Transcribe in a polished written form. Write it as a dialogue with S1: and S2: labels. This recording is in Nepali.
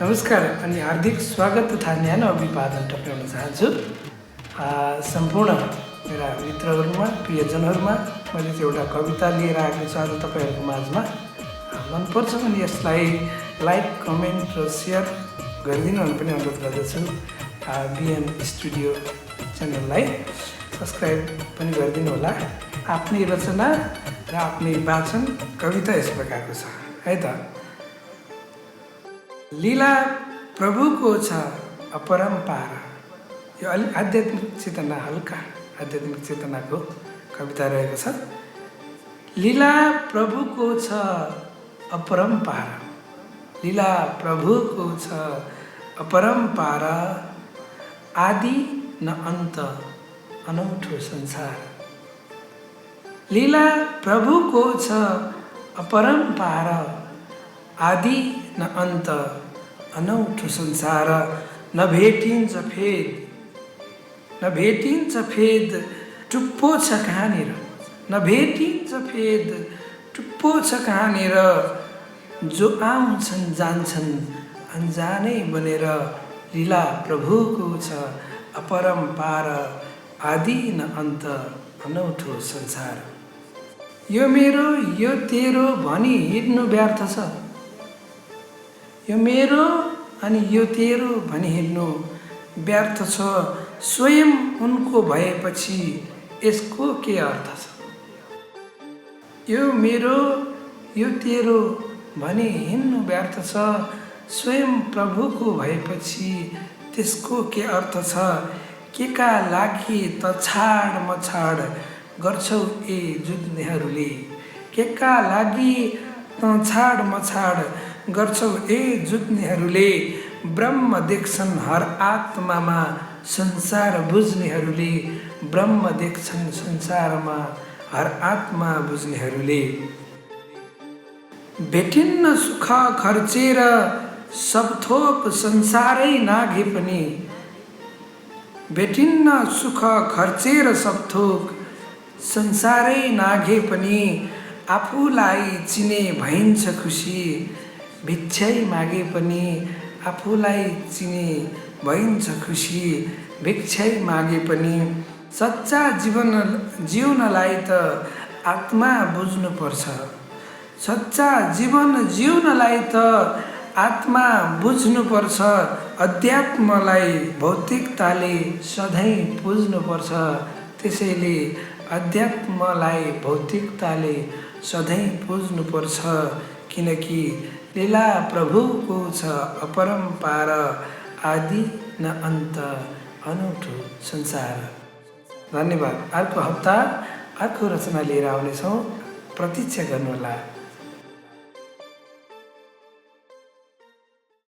S1: नमस्कार अनि हार्दिक स्वागत तथा न्यानो अभिवादन टक्राउन चाहन्छु। सम्पूर्ण मेरा मित्रहरूमा प्रियजनहरूमा मैले चाहिँ एउटा कविता लिएर आएको छु आज तपाईँहरूको माझमा। मनपर्छ भने यसलाई लाइक कमेन्ट र सेयर गरिदिनु पनि अनुरोध गर्दछु। बिएन स्टुडियो च्यानललाई सब्सक्राइब पनि गरिदिनु होला। आफ्नै रचना र आफ्नै वाचन कविता यस प्रकारको छ है त। लीला प्रभुको छ अपरम्पार। यो अलि आध्यात्मिक चेतना, हल्का आध्यात्मिक चेतनाको कविता रहेको छ। लीला प्रभुको छ अपरम्पार, लीला प्रभुको छ अपरम्पार, आदि न अन्त अनौठो संसार। लीला प्रभुको छ अपरम्पार, आदि न अन्त अनौठो संसार। नभेटिन्छ फेद, नभेटिन्छ फेद, टुप्पो छ कहाँनिर। नभेटिन्छ फेद, टुप्पो छ कहाँनिर। जो आउँछन् जान्छन् अन्जानै बनेर। लीला प्रभुको छ अपरम्पार, आदि न अन्त अनौठो संसार। यो मेरो यो तेरो भनी हिँड्नु व्यर्थ छ। यो मेरो अनि यो तेरो भनी हिँड्नु व्यर्थ छ। स्वयं उनको भएपछि यसको के अर्थ छ। यो मेरो यो तेरो भनी हिँड्नु व्यर्थ छ। स्वयं प्रभुको भएपछि त्यसको के अर्थ छ। के का लागि त छाड मछाड गर्छौ ए जुझ्नेहरूले। के का लागि त छाड मछाड गर्छौ ए जुझ्नेहरूले। ब्रह्म देख्छन् हर आत्मामा संसार बुझ्नेहरूले। ब्रह्म देख्छन् संसारमा हर आत्मा बुझ्नेहरूले। भेटिन्न सुख खर्चेर सब थोक संसारै नाघे पनि। भेटिन्न सुख खर्चेर सब थोक संसारै नाघे पनि। आफूलाई चिने भइन्छ खुसी भिक्षै मागे पनि। आफूलाई चिने भइन्छ खुसी भिक्षै मागे पनि। सच्चा जीवन जिउनलाई त आत्मा बुझ्नुपर्छ। सच्चा जीवन जिउनलाई त आत्मा बुझ्नुपर्छ। अध्यात्मलाई भौतिकताले सधैँ पुज्नुपर्छ। त्यसैले अध्यात्मलाई भौतिकताले सधैँ पुज्नुपर्छ। किनकि लीला प्रभुको छ अपरम्पार, आदि न अन्त अनौठो संसार। धन्यवाद। अर्को हप्ता अर्को रचना लिएर आउनेछौँ, प्रतीक्षा गर्नुहोला।